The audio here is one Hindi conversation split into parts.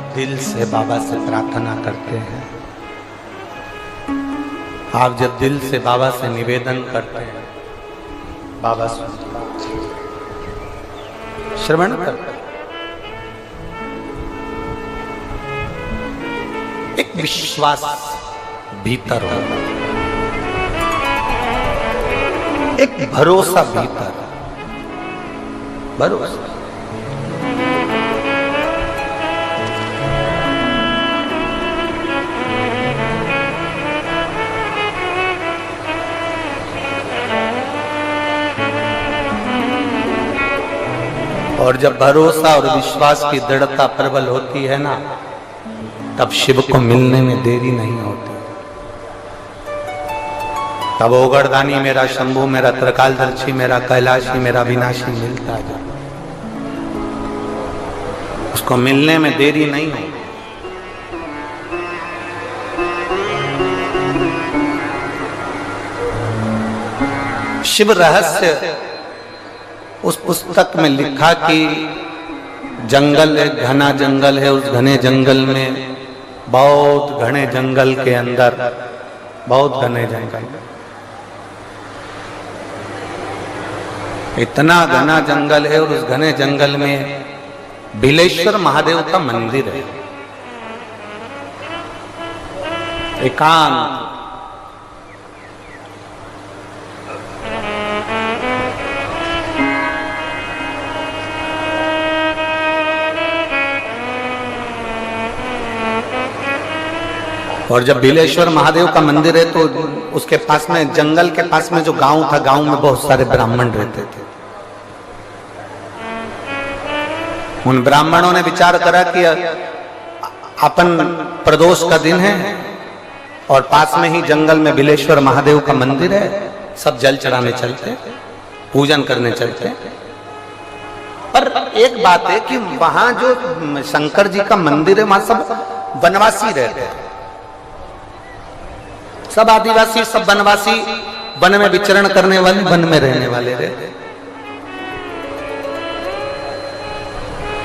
जब दिल से बाबा से प्रार्थना करते हैं, आप जब दिल से बाबा से निवेदन करते हैं, बाबा श्रवण करते हैं। एक विश्वास भीतर हो, एक भरोसा भीतर, भरोसा। और जब भरोसा और विश्वास की दृढ़ता प्रबल होती है ना, तब शिव को मिलने में देरी नहीं होती। तब ओगरदानी मेरा, शंभु मेरा, त्रिकालदर्शी मेरा, कैलाशी मेरा, विनाशी मिलता है। उसको मिलने में देरी नहीं होती। शिव रहस्य उस पुस्तक में लिखा कि जंगल एक घना जंगल है, उस घने जंगल में, बहुत घने जंगल के अंदर, बहुत घने जंगल, इतना घना जंगल है और उस घने जंगल में बिलेश्वर महादेव का मंदिर है, एकांत। और जब बिलेश्वर महादेव का मंदिर है तो उसके पास में, जंगल के पास में जो गांव था, गांव में बहुत सारे ब्राह्मण रहते थे। उन ब्राह्मणों ने विचार करा कि अपन प्रदोष का दिन है और पास में ही जंगल में बिलेश्वर महादेव का मंदिर है, सब जल चढ़ाने चलते, पूजन करने चलते। पर एक बात है कि वहां जो शंकर जी का मंदिर है, वहां सब वनवासी रहते हैं, सब आदिवासी, सब वनवासी, वन में विचरण करने वाले, वन में रहने वाले रहते।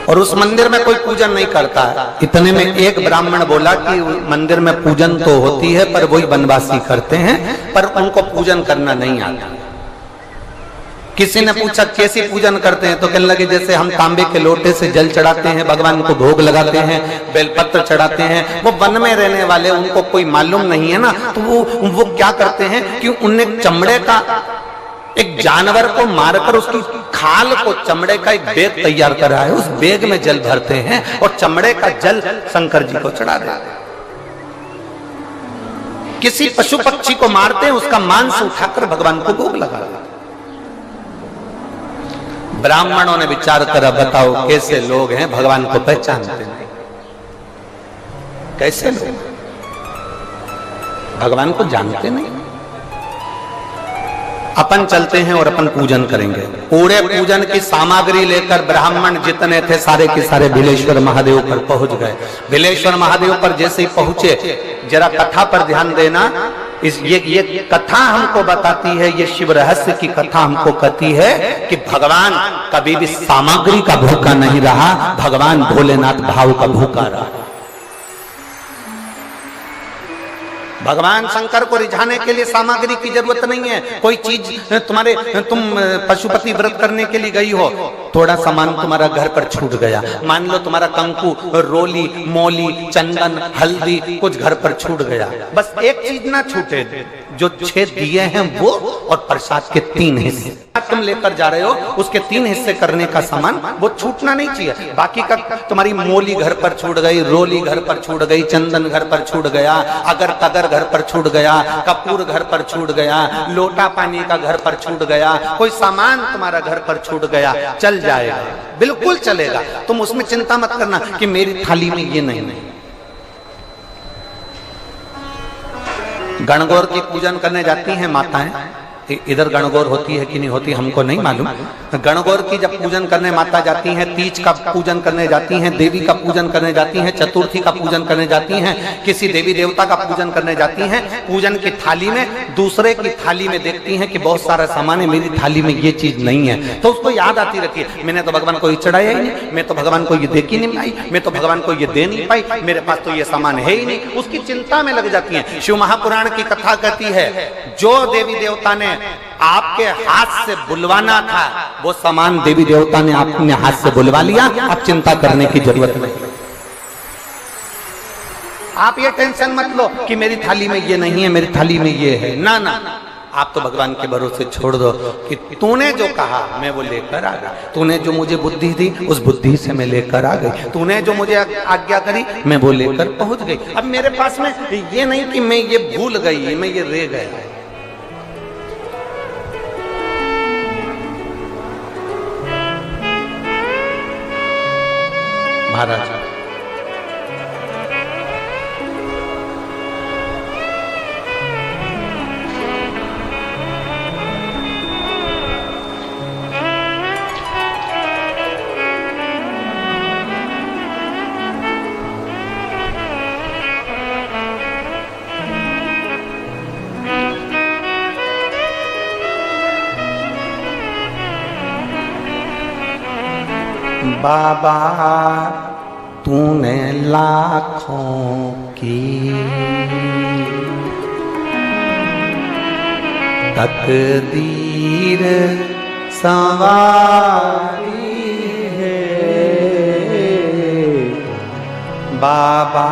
और उस मंदिर में कोई पूजन नहीं करता है। इतने में एक ब्राह्मण बोला कि मंदिर में पूजन तो होती है, पर वही वनवासी करते हैं, पर उनको पूजन करना नहीं आता। किसी ने पूछा कैसी पूजन करते हैं, तो कहने लगे जैसे हम तांबे के लोटे से जल चढ़ाते हैं, भगवान को भोग लगाते हैं, बेलपत्र चढ़ाते हैं। वो वन में रहने वाले, उनको कोई मालूम नहीं है ना, तो वो क्या करते हैं कि उन्हें चमड़े का, एक जानवर को मारकर उसकी खाल को, चमड़े का एक बैग तैयार करा है, उस बैग में जल भरते हैं और चमड़े का जल शंकर जी को चढ़ा देते हैं। किसी पशु पक्षी को मारते हैं, उसका मांस उठाकर भगवान को भोग लगा देते हैं। ब्राह्मणों ने विचार करा, बताओ कैसे लोग हैं, भगवान को पहचानते नहीं, कैसे लोग भगवान को जानते नहीं। अपन चलते हैं और अपन पूजन करेंगे। पूरे पूजन की सामग्री लेकर ब्राह्मण जितने थे सारे के सारे बिलेश्वर महादेव पर पहुंच गए। बिलेश्वर महादेव पर जैसे ही पहुंचे, जरा कथा पर ध्यान देना, ये कथा हमको बताती है, ये शिव रहस्य की कथा हमको कहती है कि भगवान कभी भी सामग्री का भूखा नहीं रहा, भगवान भोलेनाथ भाव का भूखा रहा। भगवान शंकर को रिझाने के लिए सामग्री की जरूरत नहीं है। कोई चीज तुम पशुपति व्रत करने के लिए गई हो, थोड़ा सामान तुम्हारा घर पर छूट गया, मान लो तुम्हारा कंकु, रोली, मौली, चंदन, हल्दी कुछ घर पर छूट गया, बस एक चीज ना छूटे, जो 6 दिए हैं वो और प्रसाद के 3 हिस्से तुम लेकर जा रहे हो, उसके 3 हिस्से करने का सामान वो छूटना नहीं चाहिए। बाकी का तुम्हारी मौली घर पर छूट गई, रोली घर पर छूट गई, चंदन घर पर छूट गया, अगर तगर घर पर छूट गया, कपूर घर पर छूट गया, लोटा पानी का घर पर छूट गया, कोई सामान तुम्हारा घर पर छूट गया, चल जाएगा, बिल्कुल चलेगा। तुम उसमें चिंता मत करना कि मेरी थाली में ये नहीं। गणगौर की पूजन करने जाती हैं माताएं, इधर गणगौर होती है कि नहीं होती हमको नहीं मालूम। गणगौर की जब पूजन करने माता जाती हैं, तीज का पूजन करने जाती हैं, देवी का पूजन करने जाती हैं, चतुर्थी का पूजन करने जाती हैं, किसी देवी देवता का पूजन करने जाती हैं, पूजन की थाली में दूसरे की थाली में देखती हैं कि बहुत सारा सामान है, मेरी थाली में ये चीज नहीं है, तो उसको याद आती रहती है, मैंने तो भगवान को ये चढ़ाया ही नहीं, मैं तो भगवान को ये दे ही नहीं पाई, मैं तो भगवान को ये दे नहीं पाई, मेरे पास तो ये सामान है ही नहीं, उसकी चिंता में लग जाती है। शिव महापुराण की कथा कहती है, जो देवी देवता ने आपके हाथ से बुलवाना था वो सामान देवी देवता ने अपने हाथ से बुलवा लिया, अब चिंता करने की जरूरत नहीं। आप ये टेंशन मत लो कि मेरी थाली में ये नहीं है, मेरी थाली में ये है, ना ना, आप तो भगवान के भरोसे छोड़ दो कि तूने जो कहा मैं वो लेकर आ गई, तूने जो मुझे बुद्धि दी उस बुद्धि से मैं लेकर आ गई, तूने जो मुझे आज्ञा करी मैं वो लेकर पहुंच गई। अब मेरे पास में ये नहीं कि मैं ये भूल गई, मैं ये रह गया। महाराज बाबा तूने लाखों की तकदीर संवारी है, बाबा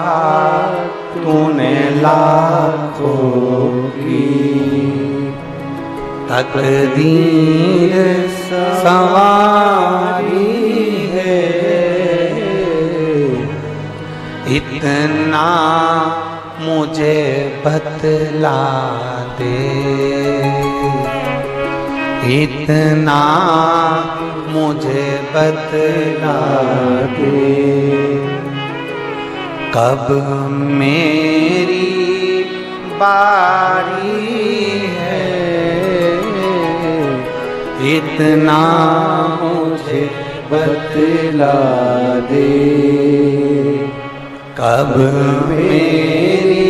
तूने लाखों की तकदीर संवारी, इतना मुझे बतला दे, इतना मुझे बतला दे, कब मेरी बारी है, इतना मुझे बतला दे, कब मेरी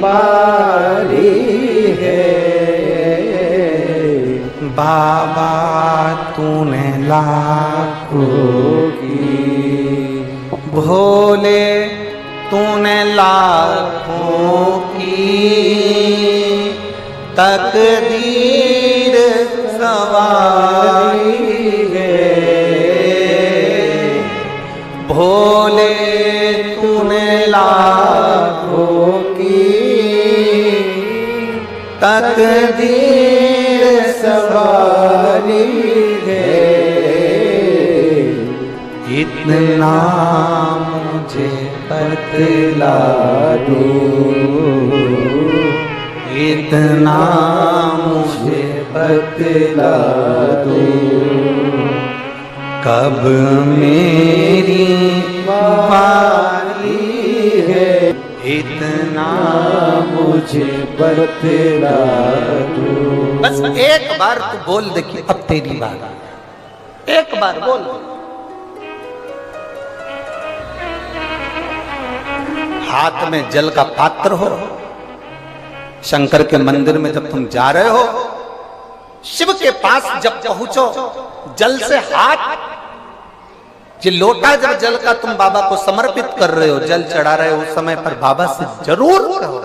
बारी है, बाबा तूने लाखों की, भोले तूने लाखों की तकदीर संवारी है, भोले तूने लाखों की तकदीर संवारी है, इतना मुझे बतला दो, इतना मुझे बतला दो, कब मेरी बारी है, इतना मुझे बतला दो। बस एक बार तू बोल दे कि अब तेरी बात, एक बार बोल। हाथ में जल का पात्र हो, शंकर के मंदिर में जब तुम जा रहे हो, शिव के पास जब पहुंचो, जल से हाथ, ये लोटा जब जल का तुम बाबा को समर्पित कर रहे हो, जल चढ़ा रहे हो, उस समय पर बाबा से जरूर कहो,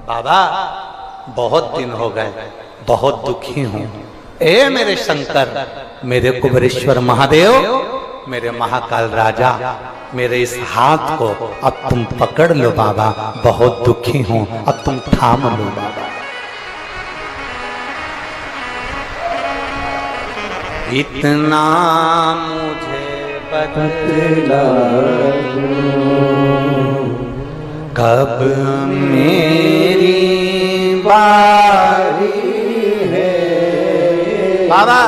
बाबा बहुत दिन हो गए, बहुत दुखी हूं, ए मेरे शंकर, मेरे कुबेरेश्वर महादेव, मेरे महाकाल राजा, मेरे इस हाथ को अब तुम पकड़ लो बाबा, बहुत दुखी हूं, अब तुम थाम लो बाबा। इतना मुझे बतला दो, कब मेरी बारी है, बाबा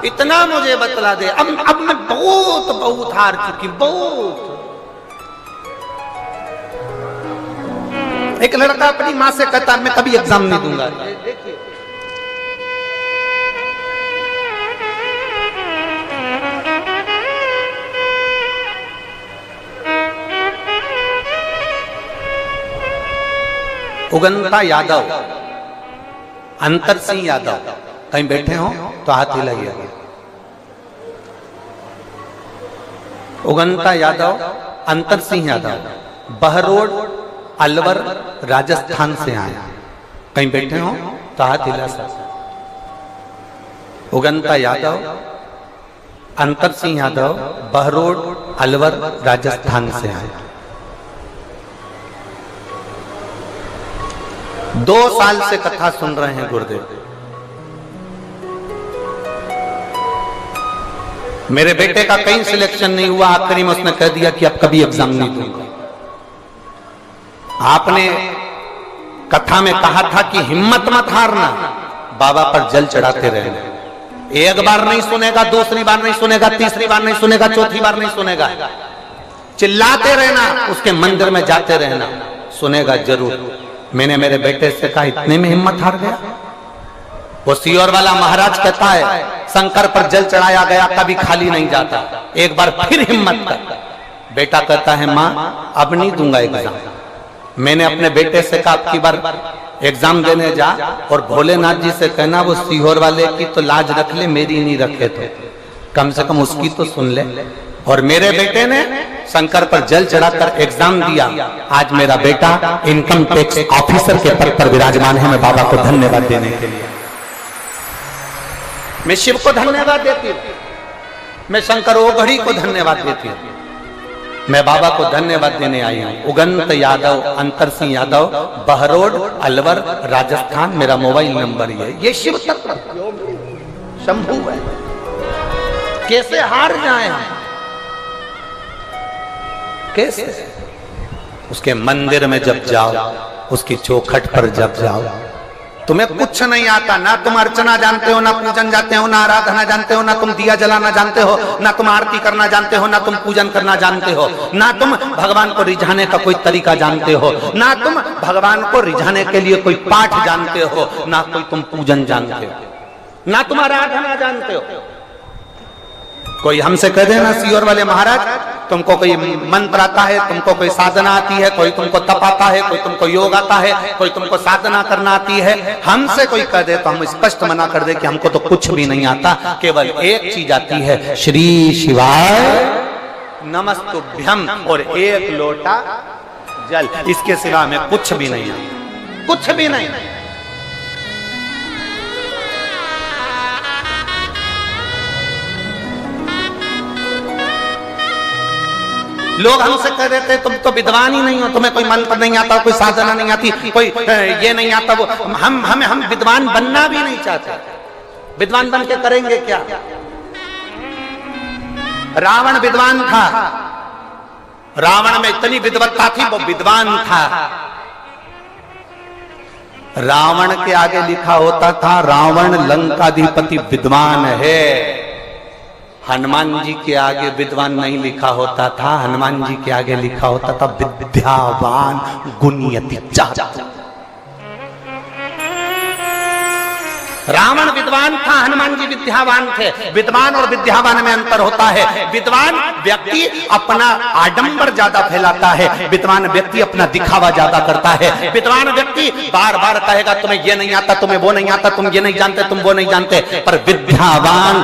इतना मुझे बतला दे, अब मैं बहुत हार चुकी, बहुत। एक लड़का अपनी माँ से कहता मैं कभी एग्जाम नहीं दूंगा, उगंता यादव, अंतर सिंह यादव, कहीं बैठे हो तो हाथ हिलाइए। उगंता यादव, अंतर सिंह यादव, बहरोड अलवर राजस्थान से आए, कहीं बैठे हो तो हाथ हिला सकते। उगंता यादव, अंतर सिंह यादव, बहरोड अलवर राजस्थान से आए। 2 साल से कथा सुन रहे हैं गुरुदेव। मेरे बेटे का कहीं सिलेक्शन नहीं हुआ, आखिरी में उसने कह दिया कि अब कभी एग्जाम नहीं दूंगा। आपने कथा में कहा था कि हिम्मत मत हारना, बाबा पर जल चढ़ाते रहना। एक बार नहीं सुनेगा, दूसरी बार नहीं सुनेगा, तीसरी बार नहीं सुनेगा, चौथी बार नहीं सुनेगा, चिल्लाते रहना, उसके मंदिर में जाते रहना, सुनेगा जरूर। मैंने मेरे बेटे से कहा, इतने में हिम्मत हार गया? वो सीहोर वाला महाराज कहता है शंकर पर जल चढ़ाया गया कभी खाली नहीं जाता, एक बार फिर हिम्मत कर। बेटा कहता है मां अब नहीं दूंगा एग्जाम। मैंने अपने बेटे से कहा, अब की बार एग्जाम देने जा और भोलेनाथ जी से कहना वो सीहोर वाले की तो लाज रख ले, मेरी नहीं रखे तो कम से कम उसकी तो सुन ले। और मेरे बेटे ने शंकर पर जल चढ़ाकर एग्जाम दिया। आज मेरा बेटा इनकम टैक्स ऑफिसर के पद पर विराजमान है। मैं बाबा को धन्यवाद देने के लिए, मैं शिव को धन्यवाद देती हूँ, मैं शंकर ओघड़ी को धन्यवाद देती हूँ, मैं बाबा को धन्यवाद देने आई हूँ। उगंत यादव, अंतर सिंह यादव, बहरोड अलवर राजस्थान, मेरा मोबाइल नंबर है। ये शिव तत्व शंभू है, कैसे हार जाए हम, कैसे? उसके मंदिर में जब जाओ, उसकी चौखट पर जब जाओ, तुम्हें कुछ नहीं आता, ना तुम अर्चना जानते हो, ना पूजन जानते हो, ना आराधना जानते हो, ना तुम दिया जलाना जानते हो, ना तुम आरती करना जानते हो, ना तुम पूजन करना जानते हो, ना तुम भगवान को रिझाने का कोई तरीका जानते हो, ना तुम भगवान को रिझाने के लिए कोई पाठ जानते हो, ना कोई तुम पूजन जानते हो, ना तुम आराधना जानते हो। कोई हमसे कह देना सीहोर वाले महाराज तुमको कोई मंत्र आता है, तुमको कोई साधना आती है, कोई तुमको तप आता है, कोई तुमको योग आता है, कोई तुमको साधना करना आती है, हमसे कोई कह दे तो हम स्पष्ट मना कर दे कि हमको तो कुछ भी नहीं आता, केवल एक चीज आती है, श्री शिवाय नमस्तुभ्यम और एक लोटा जल, इसके सिवा में कुछ भी नहीं आता, कुछ भी नहीं। लोग हमसे कह देते तुम तो विद्वान ही नहीं हो, तुम्हें कोई मंत्र नहीं आता, कोई साधना नहीं आती, कोई ये नहीं आता, वो हम विद्वान बनना भी नहीं चाहते। विद्वान बन के करेंगे क्या? रावण विद्वान था, रावण में इतनी विद्वत्ता थी, वो विद्वान था। रावण के आगे लिखा होता था रावण लंकाधिपति विद्वान है। हनुमान जी के आगे विद्वान नहीं लिखा होता था, हनुमान जी के आगे लिखा होता था विद्यावान गुणयति चातुर। रावण विद्वान था, हनुमान जी विद्यावान थे। विद्वान और विद्यावान में अंतर होता है। विद्वान व्यक्ति अपना आडंबर ज्यादा फैलाता है, विद्वान व्यक्ति अपना दिखावा ज्यादा करता है। विद्वान व्यक्ति बार बार कहेगा तुम्हें ये नहीं आता, तुम्हें वो नहीं आता, तुम ये नहीं जानते, तुम वो नहीं जानते, पर विद्यावान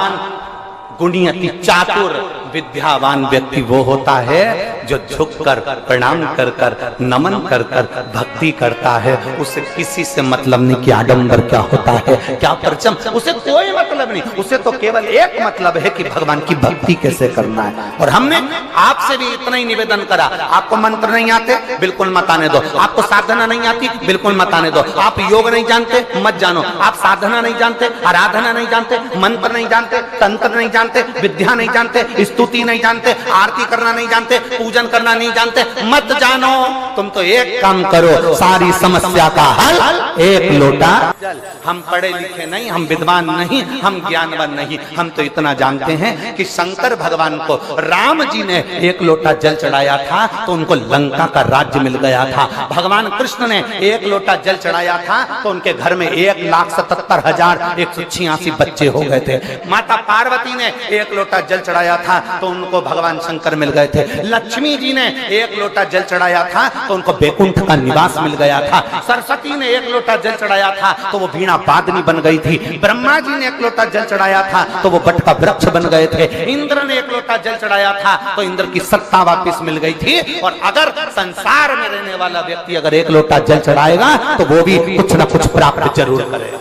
गुणयति चातुर विद्यावान व्यक्ति वो होता है जो झुककर प्रणाम कर कर नमन कर कर भक्ति करता है। उसे किसी से मतलब नहीं कि आडंबर क्या होता है, क्या परचम, उसे कोई मतलब नहीं। उसे तो केवल एक मतलब है कि भगवान की भक्ति कैसे करना है। और हमने आपसे भी इतना ही निवेदन करा, आपको मंत्र नहीं आते बिल्कुल मत आने दो, आपको साधना नहीं आती बिल्कुल मत आने दो, आप योग नहीं जानते मत जानो, आप साधना नहीं जानते, आराधना नहीं जानते, मंत्र नहीं जानते, तंत्र नहीं जानते, विद्या नहीं जानते, स्तुति नहीं जानते, आरती करना नहीं जानते, पूजन करना नहीं जानते, मत जानो। तुम तो एक काम करो, सारी समस्या का हल एक लोटा जल। हम पढ़े लिखे नहीं, हम विद्वान नहीं, हम ज्ञानवान नहीं, हम तो इतना जानते हैं कि शंकर भगवान को राम जी ने एक लोटा जल चढ़ाया था तो उनको लंका का राज्य मिल गया था। भगवान कृष्ण ने एक लोटा जल चढ़ाया था तो उनके घर में 1,77,186 बच्चे हो गए थे। माता पार्वती ने एक लोटा जल चढ़ाया था तो उनको भगवान शंकर मिल गए थे। लक्ष्मी जी ने एक लोटा जल चढ़ाया था तो उनको बैकुंठ का निवास मिल गया था। सरस्वती ने एक लोटा जल चढ़ाया था तो वो वीणा वादनी बन गई थी। ब्रह्मा जी ने एक लोटा जल चढ़ाया था तो वो बट का वृक्ष बन गए थे। इंद्र ने एक लोटा जल चढ़ाया था तो इंद्र की सत्ता वापस मिल गई थी। और अगर संसार में रहने वाला व्यक्ति अगर एक लोटा जल चढ़ाएगा तो वो भी कुछ ना कुछ प्राप्त जरूर करेगा।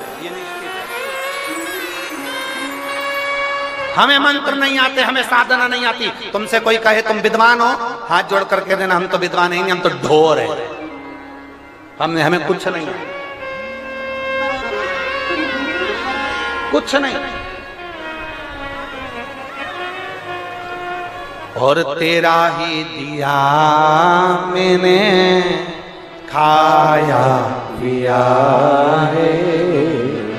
हमें मंत्र नहीं आते, हमें साधना नहीं आती। तुमसे कोई कहे तुम विद्वान हो, हाथ जोड़ करके देना हम तो विद्वान नहीं, हम तो ढोर है, हमें कुछ नहीं, कुछ नहीं। और तेरा ही दिया मैंने खाया पिया है,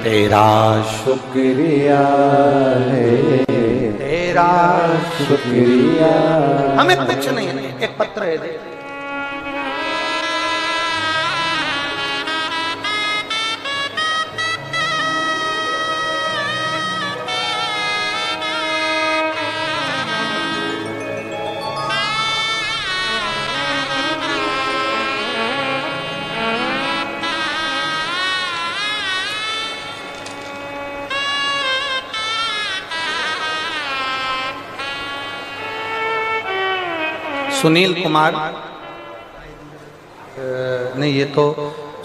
तेरा शुक्रिया है, तेरा शुक्रिया। हमें कुछ नहीं है, एक पत्र है। सुनील कुमार, नहीं ये तो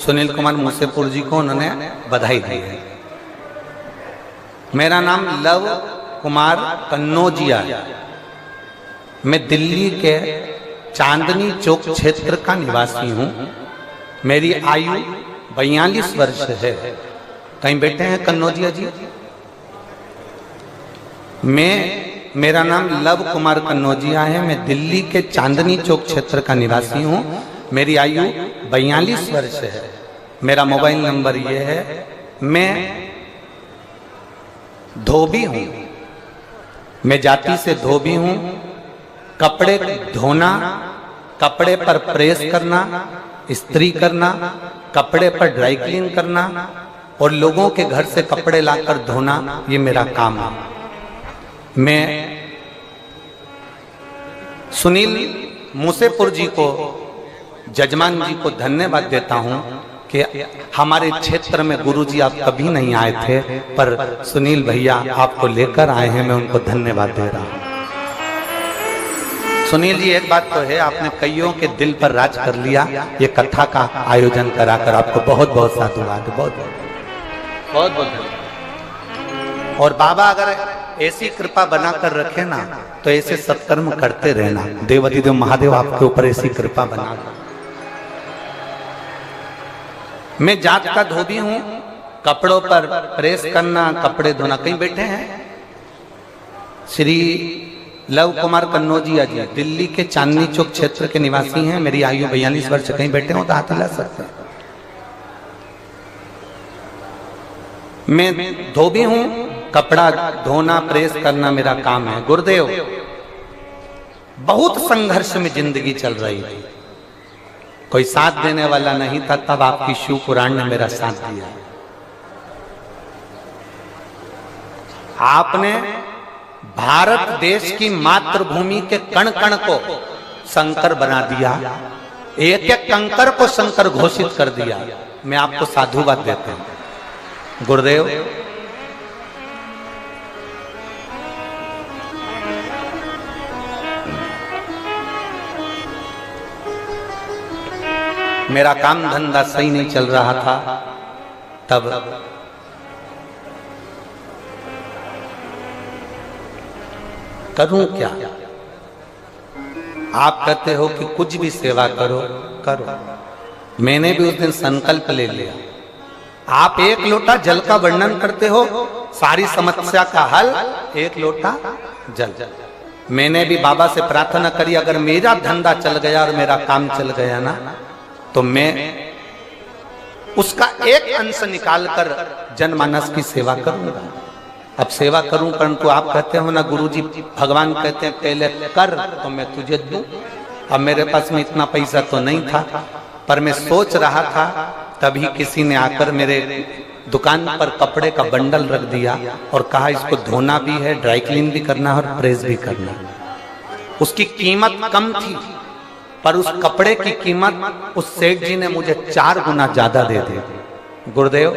सुनील कुमार मूसेपुर जी को उन्होंने बधाई दी है। मेरा नाम लव कुमार कन्नौजिया, मैं दिल्ली के चांदनी चौक क्षेत्र का निवासी हूँ। मेरी आयु 42 वर्ष है। कहीं बैठे हैं कन्नौजिया जी? मेरा नाम लव कुमार कन्नौजिया है। मैं दिल्ली के चांदनी चौक क्षेत्र का निवासी हूँ। मेरी आयु 42 वर्ष है। मेरा मोबाइल नंबर ये है। मैं धोबी हूँ, मैं जाति से धोबी हूँ। कपड़े धोना, कपड़े पर प्रेस करना, इस्त्री करना, कपड़े पर ड्राई क्लीन करना और लोगों के घर से कपड़े लाकर धोना, ये मेरा काम है। मैं सुनील मूसेपुर जी को, जजमान जी को धन्यवाद देता हूं कि हमारे क्षेत्र में गुरुजी आप कभी नहीं आए थे, पर सुनील भैया आपको लेकर आए हैं, मैं उनको धन्यवाद दे रहा हूं। सुनील जी, एक बात तो है, आपने कईयों के दिल पर राज कर लिया। ये कथा का आयोजन कराकर आपको बहुत बहुत साधुवाद, बहुत बहुत बहुत। और बाबा अगर ऐसी कृपा बनाकर रखे ना तो ऐसे सत्कर्म करते रहना। देवाधिदेव महादेव आपके ऊपर ऐसी कृपा बना। मैं जात का धोबी हूं, कपड़ों पर प्रेस करना, कपड़े धोना। कहीं बैठे हैं श्री लव कुमार कन्नौजिया जी, दिल्ली के चांदनी चौक क्षेत्र के निवासी हैं। मेरी आयु 42 वर्ष। कहीं बैठे हो तो हाथ हिला सकते हैं। मैं धोबी हूं, कपड़ा धोना, प्रेस करना मेरा काम है। गुरुदेव, बहुत संघर्ष में जिंदगी चल रही थी, कोई साथ देने वाला नहीं था, तब आपकी शिव पुराण ने मेरा साथ दिया। आपने भारत देश की मातृभूमि के कण कण को शंकर बना दिया, एक एक कंकर को शंकर घोषित कर दिया। मैं आपको साधुवाद देता हूं गुरुदेव। मेरा काम धंधा सही नहीं चल रहा था, तब करूं क्या? आप कहते हो कि कुछ भी सेवा करो, करो। मैंने भी उस दिन संकल्प ले लिया। आप एक लोटा जल का वर्णन करते हो, सारी समस्या का हल एक लोटा जल। मैंने भी बाबा से प्रार्थना करी, अगर मेरा धंधा चल गया और मेरा काम चल गया ना, तो मैं उसका एक अंश निकालकर जनमानस की सेवा करूंगा। अब सेवा करूं, परंतु आप कहते हो ना गुरुजी, भगवान कहते हैं पहले कर तो मैं तुझे दूं। अब मेरे पास में इतना पैसा तो नहीं था, पर मैं सोच रहा था, तभी किसी ने आकर मेरे दुकान पर कपड़े का बंडल रख दिया और कहा इसको धोना भी है, ड्राई क्लीन भी करना है और प्रेस भी करना है। उसकी कीमत कम थी, पर उस कपड़े की कीमत उस सेठ जी ने मुझे 4 गुना ज्यादा दे दी। गुरुदेव,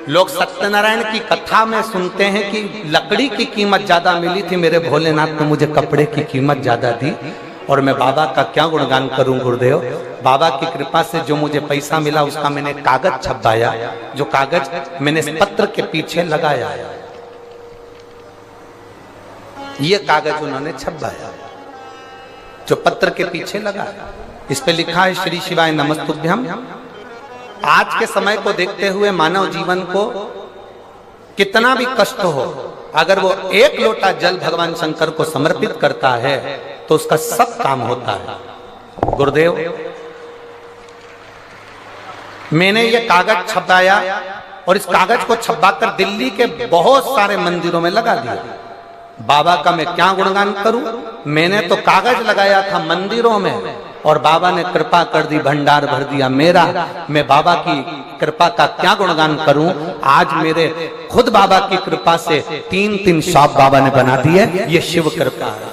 लोग सत्यनारायण की कथा में सुनते हैं कि लकड़ी की कीमत ज्यादा मिली थी, मेरे भोलेनाथ ने मुझे कपड़े की कीमत ज्यादा दी। और मैं बाबा का क्या गुणगान करूं गुरुदेव। बाबा की कृपा से जो मुझे पैसा मिला उसका मैंने कागज छपवाया, जो कागज मैंने इस पत्र के पीछे लगाया, ये कागज उन्होंने छपवाया जो पत्र के पीछे लगा। इस पे लिखा है श्री शिवाय नमस्तुभ्यम। आज के समय को देखते हुए मानव जीवन को कितना भी कष्ट हो, अगर वो 1 लोटा जल भगवान शंकर को समर्पित करता है तो उसका सब काम होता है। गुरुदेव, मैंने ये कागज छपवाया और इस कागज को छपवाकर दिल्ली के बहुत सारे मंदिरों में लगा दिया। बाबा का मैं क्या गुणगान करूं। मैंने तो कागज लगाया था मंदिरों में और बाबा ने कृपा कर दी, भंडार भर दिया मेरा। मैं बाबा की कृपा का क्या गुणगान करूं। आज मेरे खुद बाबा की कृपा से 3 शॉप बाबा ने बना दिए। ये शिव कृपा है।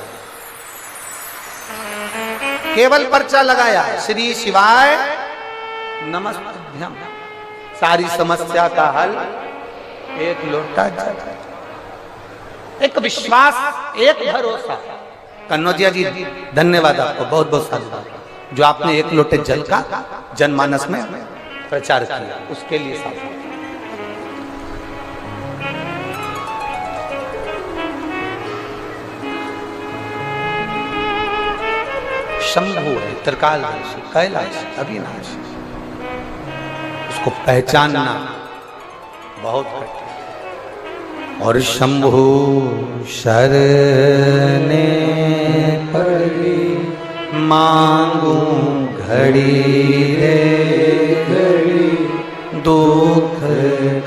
केवल पर्चा लगाया श्री शिवाय नमस्तुभ्यम, सारी समस्या का हल 1 लोटा जल। एक विश्वास, एक भरोसा। कन्नौजिया जी धन्यवाद आपको, बहुत बहुत साधुवाद जो आपने 1 लोटे जल का जनमानस में प्रचार किया, उसके लिए साधुवाद। शंभु है, त्रिकालदर्शी, कैलाश, अविनाशी, उसको पहचानना बहुत कठिन। और शंभु शरणे पड़ी मांगू घड़ी रे घड़ी, दुख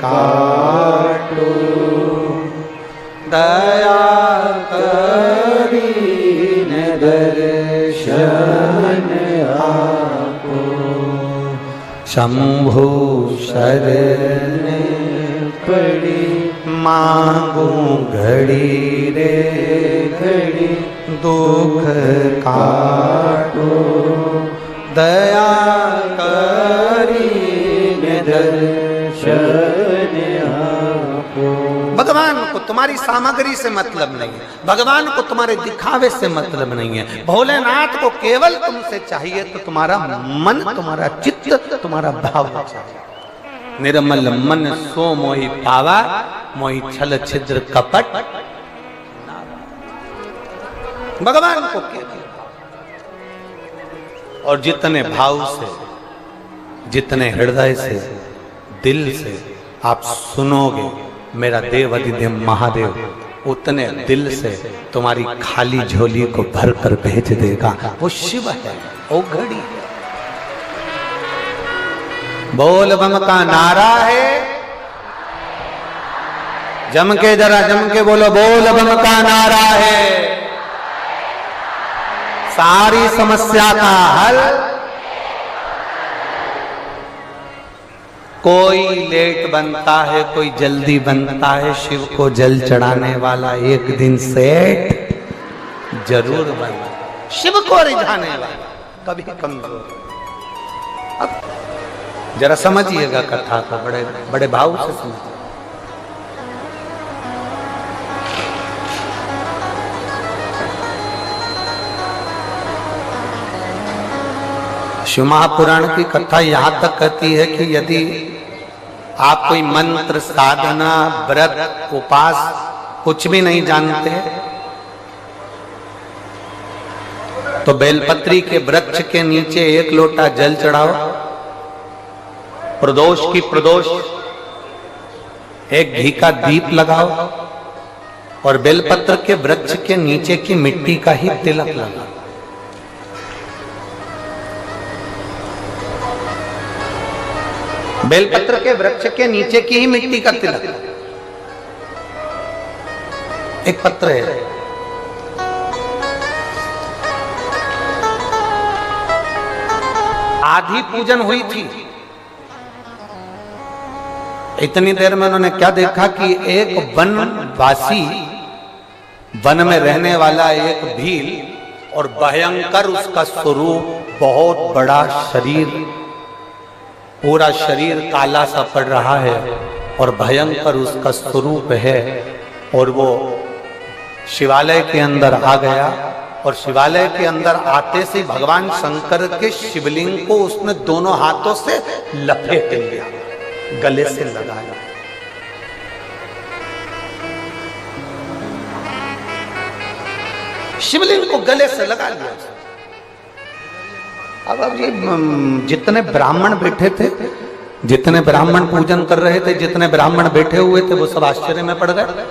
काटो दया करी न दर्शन आपो। शंभु शरणे पड़ी मांगू घड़ी रे घड़ी, दुख काटो दया करी दर्शन आपो। भगवान को तुम्हारी सामग्री से मतलब नहीं है, भगवान को तुम्हारे दिखावे से मतलब नहीं है। भोलेनाथ को केवल तुमसे चाहिए तो तुम्हारा मन, तुम्हारा चित्त, तुम्हारा भाव चाहिए। निर्मल मन सो मोहि पावा, मोहि छल छिद्र कपट। भगवान को केवल, और जितने भाव से, जितने हृदय से, दिल से आप सुनोगे मेरा देव अधिदेव महादेव, उतने दिल से तुम्हारी खाली झोली को भर कर भेज देगा। वो शिव है, वो घड़ी है। बोल बम का नारा है, जम के जरा जम के बोलो, बोल बम का नारा है। सारी समस्या का हल। कोई लेट बनता है, कोई जल्दी बनता है, शिव को जल चढ़ाने वाला एक दिन सेठ जरूर बनता। शिव को रिझाने वाला कभी कमजोर। अब जरा समझिएगा कथा को, बड़े बड़े भाव से समझिए। शिव महापुराण की कथा यहां तक कहती है कि यदि आप कोई मंत्र, साधना, व्रत, उपास कुछ भी नहीं जानते तो बेलपत्री के वृक्ष के नीचे 1 लोटा जल चढ़ाओ, प्रदोष की प्रदोष एक घी का दीप लगाओ और बेलपत्र के वृक्ष के नीचे की मिट्टी का ही तिलक लगाओ। बेलपत्र के वृक्ष के नीचे की ही मिट्टी का तिलक। एक पत्र है, आधी पूजन हुई थी। इतनी देर में उन्होंने क्या देखा कि एक वनवासी, वन में रहने वाला एक भील और भयंकर उसका स्वरूप, बहुत बड़ा शरीर, पूरा शरीर काला सा पड़ रहा है और भयंकर उसका स्वरूप है। और वो शिवालय के अंदर आ गया और शिवालय के अंदर आते से भगवान शंकर के शिवलिंग को उसने दोनों हाथों से लपेट लिया, गले से लगाया। शिवलिंग को गले से लगा लिया। अब ये जितने ब्राह्मण बैठे थे, जितने ब्राह्मण पूजन कर रहे थे, जितने ब्राह्मण बैठे हुए थे, वो सब आश्चर्य में पड़ गए।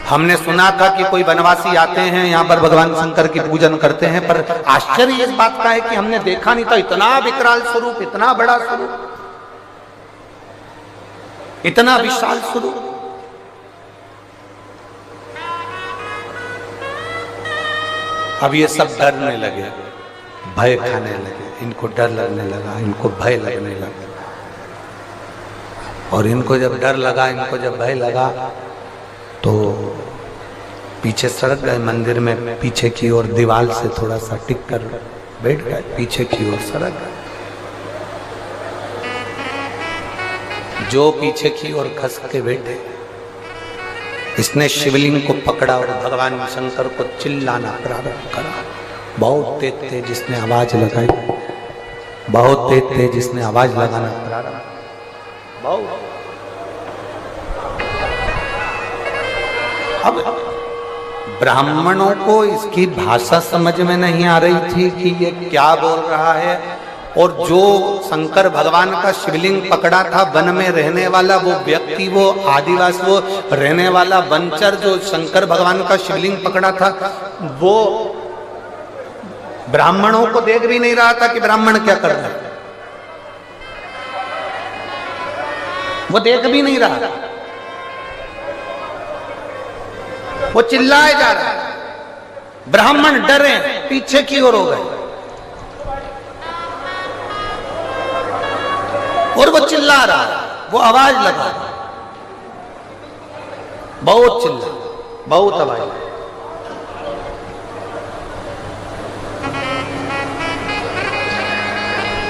हमने सुना था कि कोई वनवासी आते हैं यहाँ पर भगवान शंकर की पूजन करते हैं, पर आश्चर्य इस बात का है कि हमने देखा नहीं था इतना विकराल स्वरूप, इतना बड़ा स्वरूप, इतना विशाल स्वरूप। अब ये सब डरने लगे, भय खाने लगे, इनको डर लगने लगा, इनको भय लगने लगा। और इनको जब डर लगा, इनको जब भय लगा तो पीछे सरक गए मंदिर में, पीछे की ओर दीवार से थोड़ा सा टिक कर बैठ गए, पीछे की ओर सरक गए। जो पीछे की ओर खस के बैठे, इसने शिवलिंग को पकड़ा और भगवान शंकर को चिल्लाना प्रारंभ करा। बहुत तेज तेज इसने आवाज लगाई, बहुत तेज तेज इसने आवाज लगाना प्रारंभ। बहुत अब ब्राह्मणों को इसकी भाषा समझ में नहीं आ रही थी कि ये क्या बोल रहा है। और जो शंकर भगवान का शिवलिंग पकड़ा था, वन में रहने वाला वो व्यक्ति, वो आदिवासी, वो रहने वाला वनचर, जो शंकर भगवान का शिवलिंग पकड़ा था, वो ब्राह्मणों को देख भी नहीं रहा था कि ब्राह्मण क्या कर रहे हैं। वो देख भी नहीं रहा, वो चिल्लाए जा रहा है। ब्राह्मण डरे, पीछे की ओर हो गए और वो चिल्ला रहा है, वो आवाज लगा, बहुत चिल्ला, बहुत आवाज।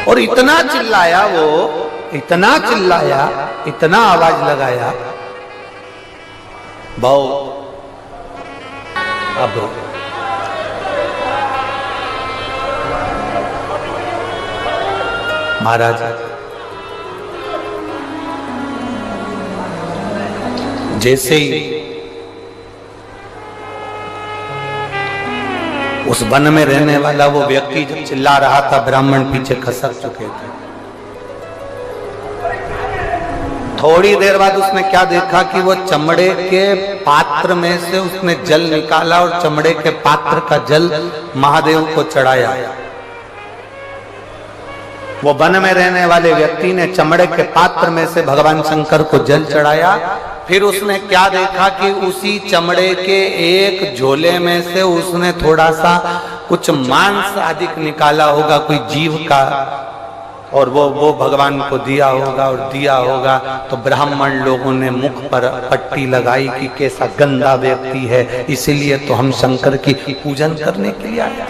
और इतना चिल्लाया वो, इतना चिल्लाया, इतना आवाज लगाया, बहुत। अब महाराज जैसे ही उस वन में रहने वाला वो व्यक्ति जब चिल्ला रहा था, ब्राह्मण पीछे खसक चुके थे। थोड़ी देर बाद उसने क्या देखा कि वो चमड़े के पात्र में से उसने जल निकाला और चमड़े के पात्र का जल महादेव को चढ़ाया। वो वन में रहने वाले व्यक्ति ने चमड़े के पात्र में से भगवान शंकर को जल चढ़ाया। फिर उसने क्या देखा कि उसी चमड़े के एक झोले में से उसने थोड़ा सा कुछ मांस आदि निकाला होगा, कोई जीव का, और वो भगवान को दिया होगा। और दिया होगा तो ब्राह्मण लोगों ने मुख पर पट्टी लगाई कि कैसा गंदा व्यक्ति है, इसीलिए तो हम शंकर की पूजन करने के लिए आए,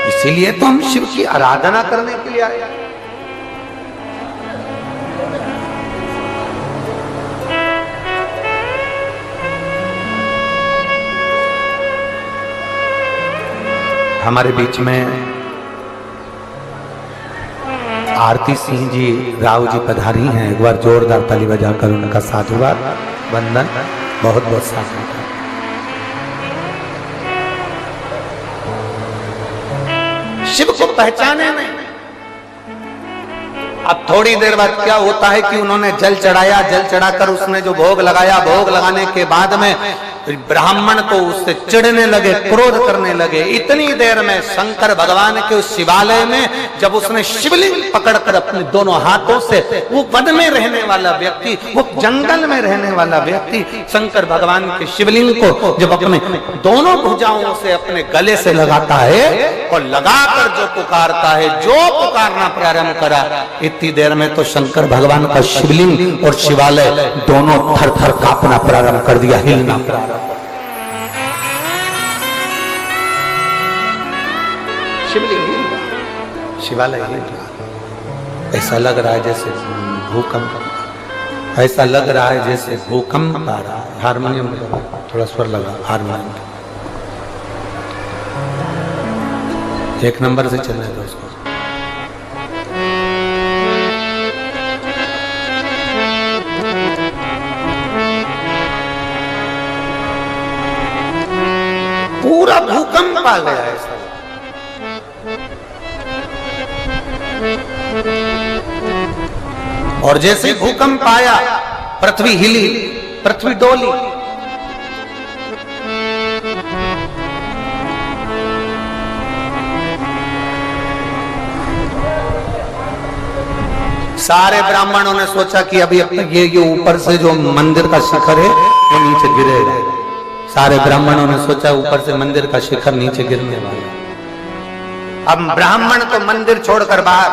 इसीलिए तो हम शिव की आराधना करने के लिए आए। हमारे बीच में आरती सिंह जी राव जी पधारी हैं, एक बार जोरदार ताली बजाकर उनका साधुवाद वंदन, बहुत बहुत साधुवाद। शिव को पहचाने नहीं। अब थोड़ी देर बाद क्या होता है कि उन्होंने जल चढ़ाया, जल चढ़ाकर उसने जो भोग लगाया, भोग लगाने के बाद में ब्राह्मण तो उससे चिढ़ने लगे, क्रोध करने लगे। इतनी देर में शंकर भगवान के उस शिवालय में जब उसने शिवलिंग पकड़कर अपने दोनों हाथों से, वो वन में रहने वाला व्यक्ति, वो जंगल में रहने वाला व्यक्ति शंकर भगवान के शिवलिंग को जब अपने दोनों भुजाओं से अपने गले से लगाता है और लगाकर जो पुकारता है, जो पुकारना प्रारंभ करा, इतनी देर में तो शंकर भगवान का शिवलिंग और शिवालय दोनों थर थर कांपना प्रारंभ कर दिया, हिलना प्रारंभ। शिवलिंग हिल रहा, शिवालय हिल रहा। ऐसा लग रहा है जैसे भूकंप, ऐसा लग रहा है जैसे भूकंप आ रहा है। हारमोनियम थोड़ा स्वर लगा, हारमोनियम एक नंबर से चलने दो उसको। पूरा भूकंप आ गया है। और जैसे भूकंप आया, पृथ्वी हिली, पृथ्वी डोली। सारे ब्राह्मणों ने सोचा कि अभी ये ऊपर से जो मंदिर का शिखर है वो नीचे गिरेगा। सारे ब्राह्मणों ने सोचा ऊपर से मंदिर का शिखर नीचे गिरने वाला। अब ब्राह्मण तो मंदिर छोड़कर बाहर,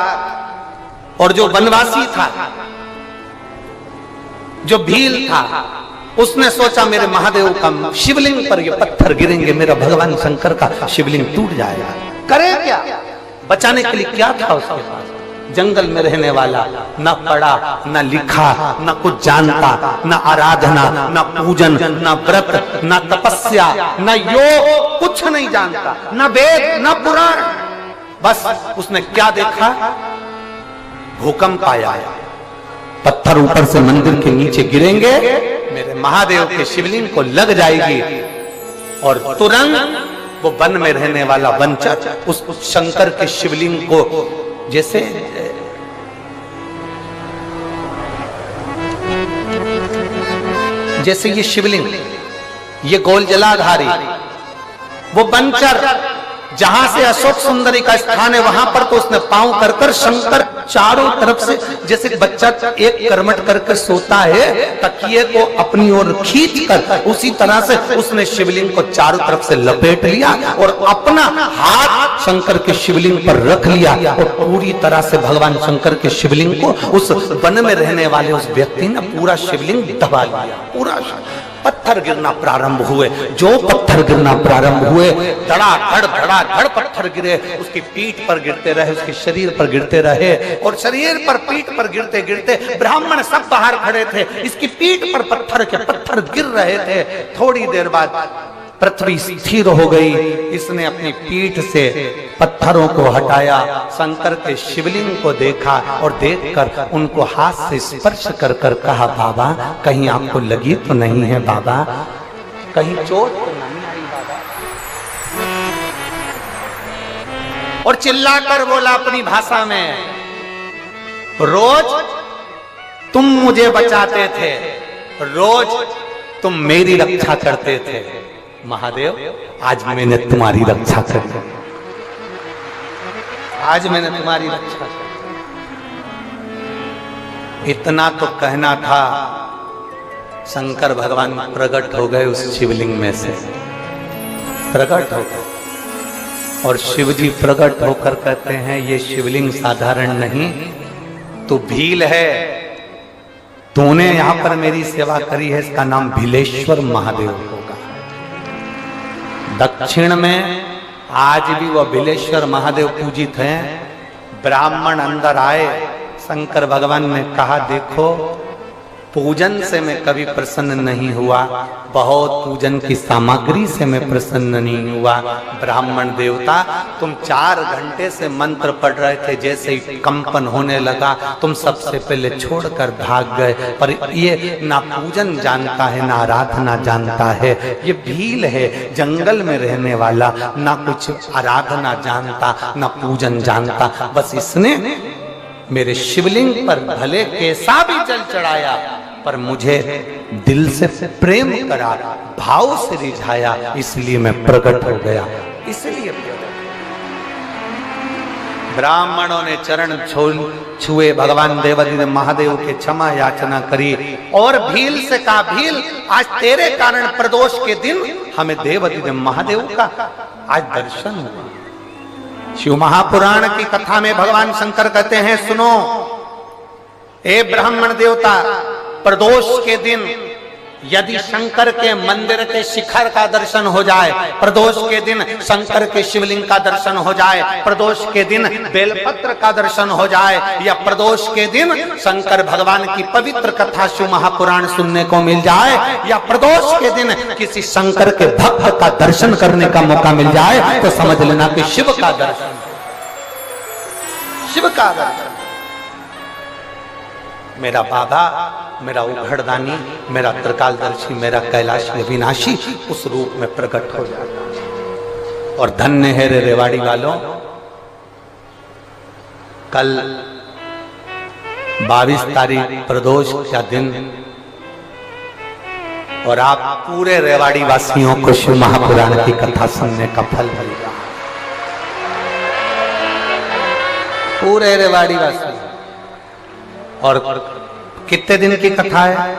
और जो वनवासी था, जो भील था, उसने सोचा मेरे महादेव का शिवलिंग पर ये पत्थर गिरेंगे, मेरा भगवान शंकर का शिवलिंग टूट जाएगा। करे क्या? बचाने के लिए क्या था उसके पास? जंगल में रहने वाला, न पढ़ा न लिखा, न कुछ जानता, न आराधना, न पूजन, न व्रत, न तपस्या, न योग, कुछ नहीं जानता, न वेद न पुराण। बस उसने क्या देखा? भूकंप आया, पत्थर ऊपर से मंदिर के नीचे गिरेंगे, मेरे महादेव के शिवलिंग को लग जाएगी, और तुरंत वो वन में रहने वाला वंचक उस शंकर के शिवलिंग को, जैसे ये शिवलिंग, ये गोल जलाधारी, वो बंचर जहां से अशोक सुंदरी का स्थान है वहां पर तो उसने पांव कर शंकर चारों तरफ से, जैसे बच्चा एक करमट करके सोता है तकिए को अपनी ओर खींच कर, उसी तरह से उसने शिवलिंग को चारों तरफ से लपेट लिया और अपना हाथ शंकर के शिवलिंग पर रख लिया, और पूरी तरह से भगवान शंकर के शिवलिंग को उस वन में रहने वाले उस व्यक्ति ने पूरा शिवलिंग दबा लिया। पूरा पत्थर गिरना प्रारंभ हुए, जो पत्थर गिरना प्रारंभ हुए, धड़ाधड़ पत्थर गिरे, उसकी पीठ पर गिरते रहे, उसके शरीर पर गिरते रहे, और शरीर पर पीठ पर गिरते गिरते ब्राह्मण सब बाहर खड़े थे, इसकी पीठ पर पत्थर के पत्थर गिर रहे थे। थोड़ी देर बाद पृथ्वी स्थिर हो गई, इसने अपनी पीठ से पत्थरों को हटाया, शंकर के शिवलिंग को देखा, और देखकर उनको हाथ से स्पर्श कर कर कहा, बाबा कहीं आपको लगी तो नहीं है बाबा, कहीं चोट तो नहीं आई बाबा? और चिल्लाकर बोला अपनी भाषा में, रोज तुम मुझे बचाते थे, रोज तुम मेरी रक्षा करते थे, महादेव आज मैंने तुम्हारी रक्षा करी, आज मैंने तुम्हारी रक्षा की। इतना तो कहना था, शंकर भगवान प्रकट हो गए उस शिवलिंग में से, प्रकट हो गए, और शिव जी प्रकट होकर कहते हैं ये शिवलिंग साधारण नहीं, तू भील है, तूने यहां पर मेरी सेवा करी है, इसका नाम भीलेश्वर महादेव होगा। दक्षिण में आज भी वह भीलेश्वर महादेव पूजित हैं। ब्राह्मण अंदर आए, शंकर भगवान ने कहा, देखो पूजन से मैं कभी प्रसन्न नहीं हुआ, बहुत पूजन की सामग्री से मैं प्रसन्न नहीं हुआ। ब्राह्मण देवता, तुम 4 घंटे से मंत्र पढ़ रहे थे, जैसे ही कंपन होने लगा तुम सबसे पहले छोड़कर भाग गए, पर ये ना पूजन जानता है ना आराधना जानता है, ये भील है, जंगल में रहने वाला, ना कुछ आराधना जानता ना पूजन जानता, बस इसने मेरे शिवलिंग पर भले कैसा भी जल चढ़ाया, पर मुझे दिल से प्रेम करा, भाव से रिझाया, इसलिए मैं प्रकट हो गया, इसलिए ब्राह्मणों ने चरण छुए, भगवान देवादिदेव महादेव के क्षमा याचना करी, और भील से कहा, भील आज तेरे कारण प्रदोष के दिन हमें देवादिदेव महादेव का आज दर्शन हुआ। शिव महापुराण की कथा में भगवान शंकर कहते हैं, सुनो ए ब्राह्मण देवता, प्रदोष के दिन यदि शंकर के मंदिर के शिखर का दर्शन हो जाए, प्रदोष के दिन शंकर के शिवलिंग का दर्शन हो जाए, प्रदोष के दिन बेलपत्र का दर्शन हो जाए, या प्रदोष के दिन शंकर भगवान की पवित्र कथा शिव महापुराण सुनने को मिल जाए, या प्रदोष के दिन किसी शंकर के भक्त का दर्शन करने का मौका मिल जाए, तो समझ लेना कि शिव का दर्शन, शिव का दर्शन। मेरा बाबा, मेरा उघड़दानी, मेरा त्रिकालदर्शी, मेरा कैलाश अविनाशी उस रूप में प्रकट हो जाता। और धन्य है रे रेवाड़ी वालों, कल 22 तारीख प्रदोष का दिन, और आप पूरे रेवाड़ी वासियों को शिव महापुराण की कथा सुनने का फल मिलेगा। पूरे रेवाड़ी वासी। और कितने दिन की कथा है?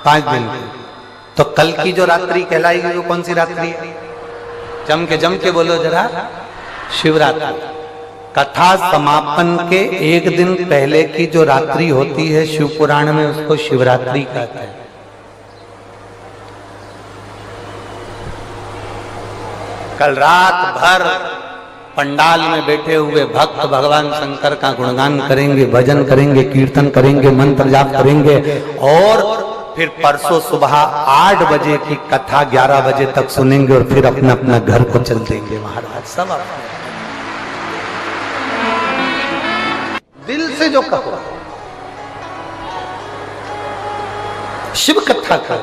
5 दिन की। तो कल की जो रात्रि कहलाएगी वो कौन सी रात्रि है? जम के बोलो जरा, शिवरात्रि। कथा समापन के एक दिन पहले की जो रात्रि होती है शिव पुराण में, उसको शिवरात्रि कहते हैं। कल रात भर पंडाल में बैठे हुए भक्त भगवान शंकर का गुणगान करेंगे, भजन करेंगे, कीर्तन करेंगे, मंत्र जाप करेंगे, और फिर परसों सुबह 8 बजे की कथा 11 बजे तक सुनेंगे, और फिर अपना अपना घर को चल देंगे। महाराज सब दिल से जो कहो, शिव कथा कर,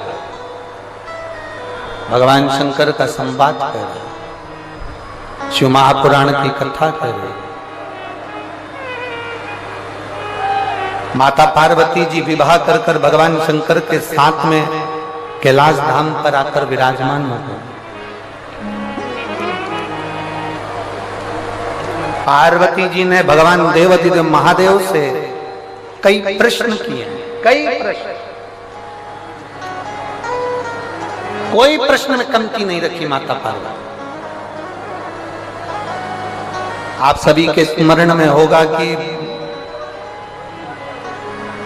भगवान शंकर का संवाद कर, शिव महापुराण की कथा कर रहे। माता पार्वती जी विवाह कर कर भगवान शंकर के साथ में कैलाश धाम पर आकर विराजमान हो गए। पार्वती जी ने भगवान देवाधिदेव महादेव से कई प्रश्न किए, कई प्रश्न, कोई प्रश्न में कमती नहीं रखी माता पार्वती। आप सभी के स्मरण में होगा कि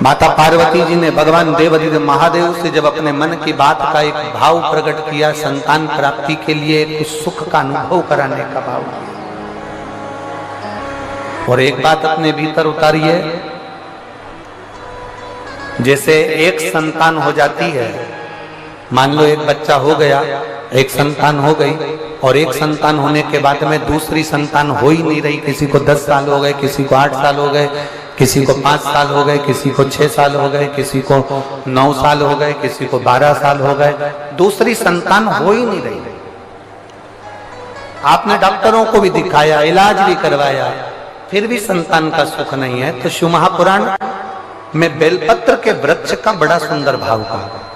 माता पार्वती जी ने भगवान देवाधिदेव महादेव से जब अपने मन की बात का एक भाव प्रकट किया, संतान प्राप्ति के लिए कुछ सुख का अनुभव कराने का भाव किया। और एक बात अपने भीतर उतारिए, जैसे एक संतान हो जाती है, मान लो एक बच्चा हो गया, एक संतान हो गई, और एक संतान होने के बाद में दूसरी संतान हो ही नहीं रही। किसी को 10 साल हो गए, किसी को 8 साल हो गए, किसी को 5 साल हो गए, किसी को 6 साल हो गए, किसी को 9 साल हो गए, किसी को 12 साल हो गए, दूसरी संतान हो ही नहीं रही। आपने डॉक्टरों को भी दिखाया, इलाज भी करवाया, फिर भी संतान का सुख नहीं है। तो शिव महापुराण में बेलपत्र के वृक्ष का बड़ा सुंदर भाव कहा,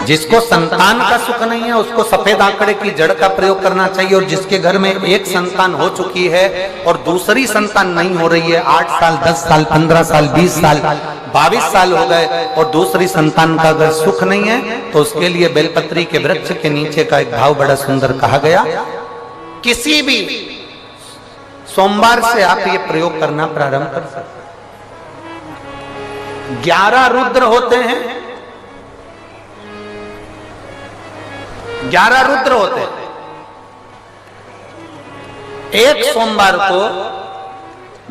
जिसको संतान का सुख नहीं है उसको सफेद आंकड़े की जड़ का प्रयोग करना चाहिए। और जिसके घर में एक संतान हो चुकी है और दूसरी संतान नहीं हो रही है, 8 साल, 10 साल, 15 साल, 20 साल, 22 साल हो गए, और दूसरी संतान का अगर सुख नहीं है, तो उसके लिए बेलपत्री के वृक्ष के नीचे का एक भाव बड़ा सुंदर कहा गया। किसी भी सोमवार से आप ये प्रयोग करना प्रारंभ कर सकते। 11 रुद्र होते हैं, 11 रुद्र होते हैं। एक सोमवार को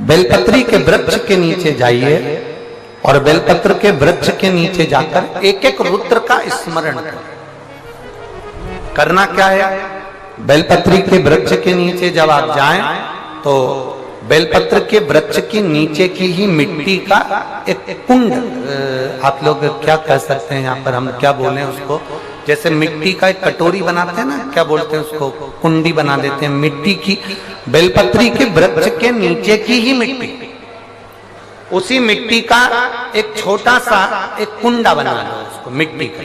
बेलपत्री के वृक्ष के नीचे जाइए और बेलपत्र के वृक्ष के नीचे जाकर एक एक रुद्र का स्मरण करें। करना क्या है? बेलपत्री के वृक्ष के नीचे जब आप जाएं तो बेलपत्र के वृक्ष के नीचे की ही मिट्टी का एक कुंड, आप लोग क्या कह सकते हैं, यहाँ पर हम क्या बोले उसको, जैसे मिट्टी का एक कटोरी बनाते हैं ना, क्या बोलते हैं उसको, कुंडी बना देते हैं मिट्टी की। बेलपत्री के वृक्ष के नीचे की ही मिट्टी, उसी मिट्टी का एक छोटा सा एक कुंडा बना लो उसको, मिट्टी का।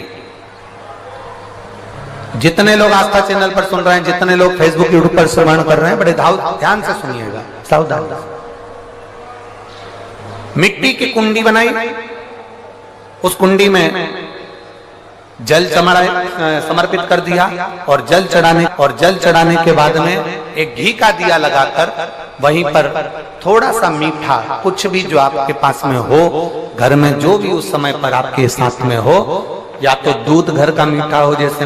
जितने लोग आस्था चैनल पर सुन रहे हैं, जितने लोग फेसबुक यूट्यूब पर श्रवण कर रहे हैं, बड़े ध्यान से सुनिएगा, सावधान। मिट्टी की कुंडी बनाई, उस कुंडी में जल समर्पित कर दिया और जल चढ़ाने के बाद में एक घी का दिया लगाकर वहीं पर थोड़ा सा मीठा, कुछ भी जो आपके पास में हो, घर में जो भी उस समय पर आपके साथ में हो, या तो दूध घर का मीठा हो जैसे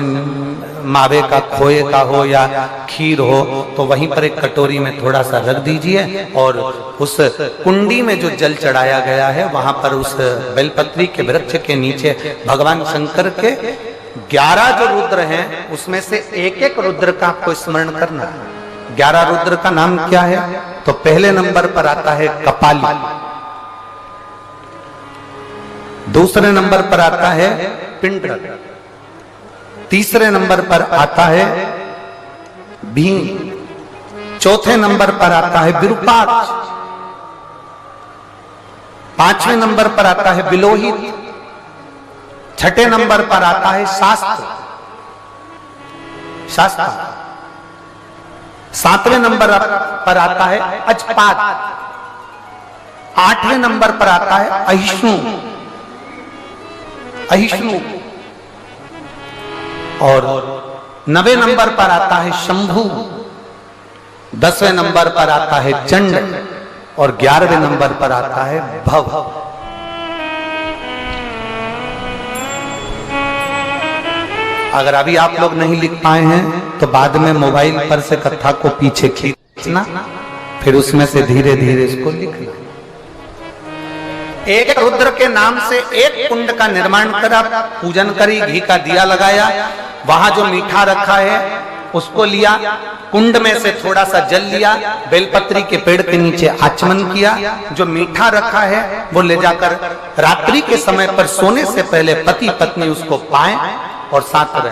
मावे का, खोए का हो या खीर हो, तो वहीं पर एक कटोरी में थोड़ा सा रख दीजिए और उस कुंडी में जो जल चढ़ाया गया है वहां पर उस बेलपत्री के वृक्ष के नीचे भगवान शंकर के 11 जो रुद्र हैं उसमें से एक एक रुद्र का आपको स्मरण करना है। 11 रुद्र का नाम क्या है? तो पहले नंबर पर आता है कपाली, दूसरे नंबर पर आता है पिंडर, तीसरे नंबर पर आता है भीम, चौथे नंबर पर आता है विरूपाक्ष, पांचवें नंबर पर आता है बिलोहित, छठे नंबर पर आता है शास्त्र, सातवें नंबर पर आता है अजपात, आठवें नंबर पर आता है अहिष्णु और 9वें नंबर पर आता है शंभु, 10वें नंबर पर आता है चंड और 11वें नंबर पर आता है भव। अगर अभी आप लोग नहीं लिख पाए हैं तो बाद में मोबाइल पर से कथा को पीछे खींचना, फिर उसमें से धीरे धीरे इसको लिखना। एक रुद्र के नाम से एक कुंड का निर्माण करा, पूजन करी, घी का दिया लगाया, वहां जो मीठा रखा है उसको लिया, कुंड में से थोड़ा सा जल लिया, बेलपत्री के पेड़ के नीचे आचमन किया, जो मीठा रखा है वो ले जाकर रात्रि के समय पर सोने से पहले पति पत्नी उसको पाएं और साथ रहे।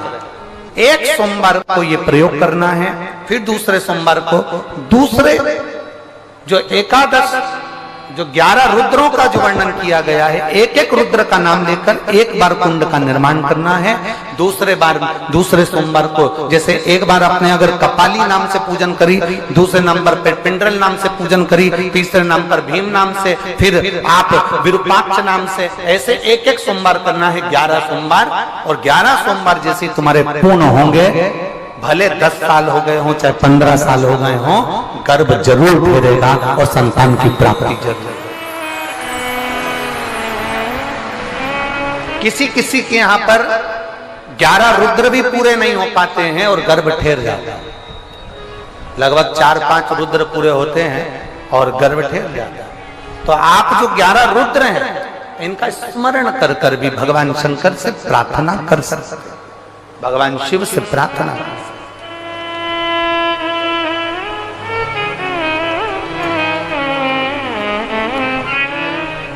एक सोमवार को ये प्रयोग करना है, फिर दूसरे सोमवार को दूसरे जो एकादश जो 11 रुद्रों का जो वर्णन किया गया है, एक एक रुद्र का नाम लेकर एक बार कुंड का निर्माण करना है। दूसरे सोमवार को जैसे एक बार आपने अगर कपाली नाम से पूजन करी, दूसरे नंबर पर पिंडरल नाम से पूजन करी, तीसरे नाम पर भीम नाम से, फिर आप विरूपाक्ष नाम से, ऐसे एक एक सोमवार करना है। 11 सोमवार, और 11 सोमवार जैसे तुम्हारे पूर्ण होंगे, भले 10 साल हो गए हो चाहे 15 साल हो गए हो, गर्भ जरूर फेरेगा और संतान की प्राप्ति जरूर। किसी किसी के यहाँ पर 11 रुद्र भी पूरे नहीं हो पाते हैं और गर्भ ठेर जाता है। लगभग 4-5 रुद्र पूरे होते हैं और गर्भ ठेर जाता है। तो आप जो 11 रुद्र हैं इनका स्मरण कर कर भी भगवान शंकर से प्रार्थना कर सकते, भगवान शिव से प्रार्थना कर सकते।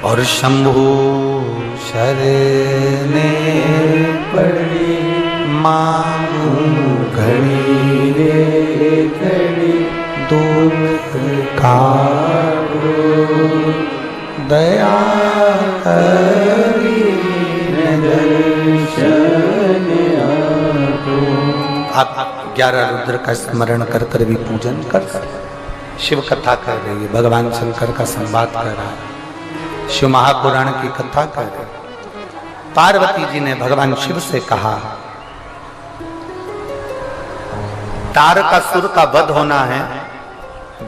और शंभु शरणे पड़ी मांगू घड़ी रे घड़ी, दुख काटो दया करी दर्शन आपो। आप 11 रुद्र का स्मरण कर कर भी पूजन कर सकते। शिव कथा कर रही है, भगवान शंकर का संवाद कर रहा है, शिव महापुराण की कथा कर रहे। पार्वती जी ने भगवान शिव से कहा, तारकासुर का वध होना है,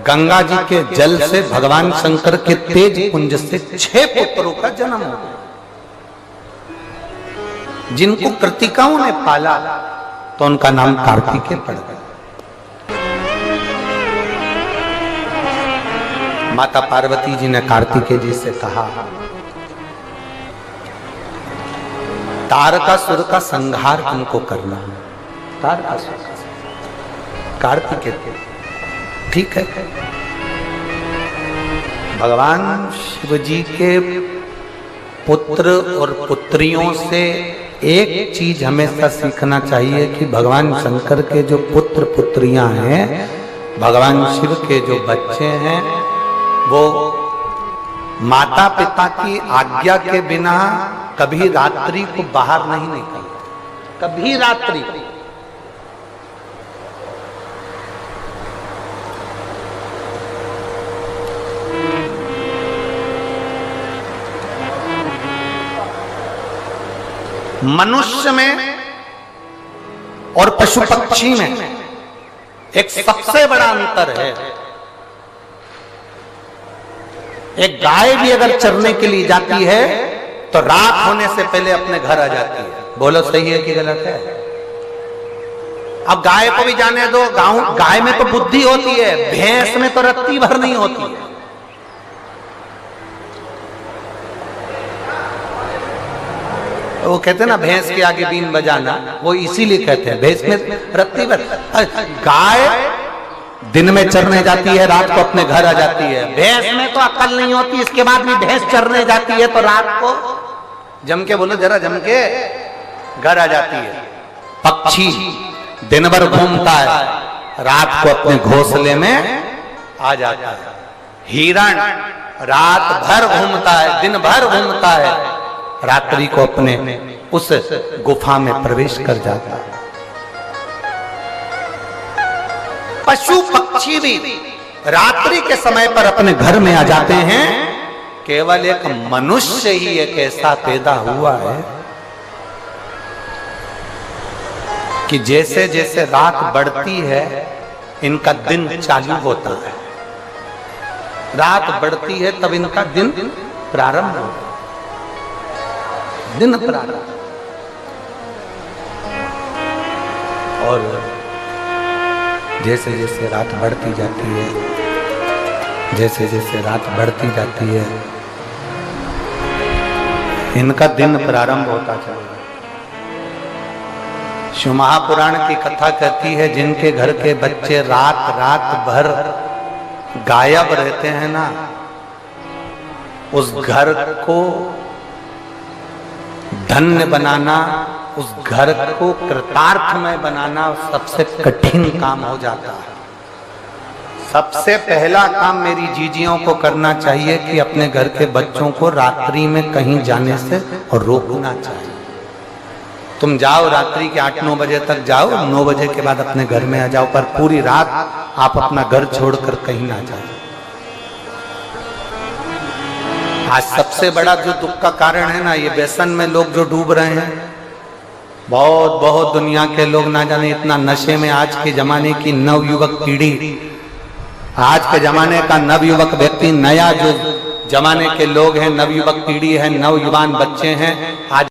गंगा जी के जल से भगवान शंकर के तेज पुंज से 6 पुत्रों का जन्म हो, जिनको कृतिकाओं ने पाला तो उनका नाम कार्तिकेय पड़ गया। माता पार्वती जी ने कार्तिकेय जी से कहा, तारकासुर का संहार तुमको करना है। तारकासुर का कार्तिकेय, ठीक है। भगवान शिव जी के पुत्र और पुत्रियों से एक चीज हमेशा सीखना चाहिए कि भगवान शंकर के जो पुत्र पुत्रियां हैं, भगवान शिव के जो बच्चे हैं, वो माता पिता की आज्ञा के बिना कभी रात्रि को बाहर नहीं निकलते, कभी रात्रि। मनुष्य में और पशु पक्षी में एक सबसे बड़ा अंतर है। एक गाय भी अगर चरने के लिए जाती है तो रात होने से पहले अपने घर आ जाती है। बोलो सही है कि गलत है? अब गाय को भी जाने दो, गाय में तो बुद्धि होती है, भैंस में तो रत्ती भर नहीं होती है। वो कहते हैं ना भैंस के आगे बीन बजाना, वो इसीलिए कहते हैं भैंस में रत्ती भर। गाय दिन में चरने जाती है, रात को अपने घर आ जाती है। भैंस में तो अक्ल नहीं होती, इसके बाद भी भैंस चरने जाती है तो रात को जम के, बोलो जरा जम के, घर आ जाती है। पक्षी दिन भर घूमता है, रात को अपने घोंसले में आ जाता है। हिरण रात भर घूमता है, दिन भर घूमता है, रात्रि को अपने उस गुफा में प्रवेश कर जाता है। पशु पक्षी भी रात्रि के समय पर अपने घर में आ जाते हैं। केवल एक मनुष्य ही एक ऐसा पैदा हुआ है कि जैसे जैसे रात बढ़ती है इनका दिन चालू होता है। रात बढ़ती है तब इनका दिन प्रारंभ होता है, दिन प्रारंभ। और जैसे जैसे रात बढ़ती जाती है, जैसे जैसे रात बढ़ती जाती है, इनका दिन प्रारंभ होता चलेगा। शिव महापुराण की कथा कहती है जिनके घर के बच्चे रात रात भर गायब रहते हैं ना, उस घर को धन्य बनाना, उस घर को कृतार्थमय बनाना सबसे कठिन काम हो जाता है। सबसे पहला काम मेरी जीजियों को करना चाहिए कि अपने घर के बच्चों को रात्रि में कहीं जाने से रोकना चाहिए। तुम जाओ रात्रि के 8-9 बजे तक जाओ, 9 बजे के बाद अपने घर में आ जाओ, पर पूरी रात आप अपना घर छोड़कर कहीं ना जाओ। आज सबसे बड़ा जो दुख का कारण है ना, ये व्यसन में लोग जो डूब रहे हैं, बहुत बहुत दुनिया के लोग ना जाने इतना नशे में आज के जमाने की नवयुवक पीढ़ी, आज के जमाने का नवयुवक व्यक्ति, नया जो जमाने के लोग हैं, नवयुवक पीढ़ी है, नवयुवान बच्चे हैं, आज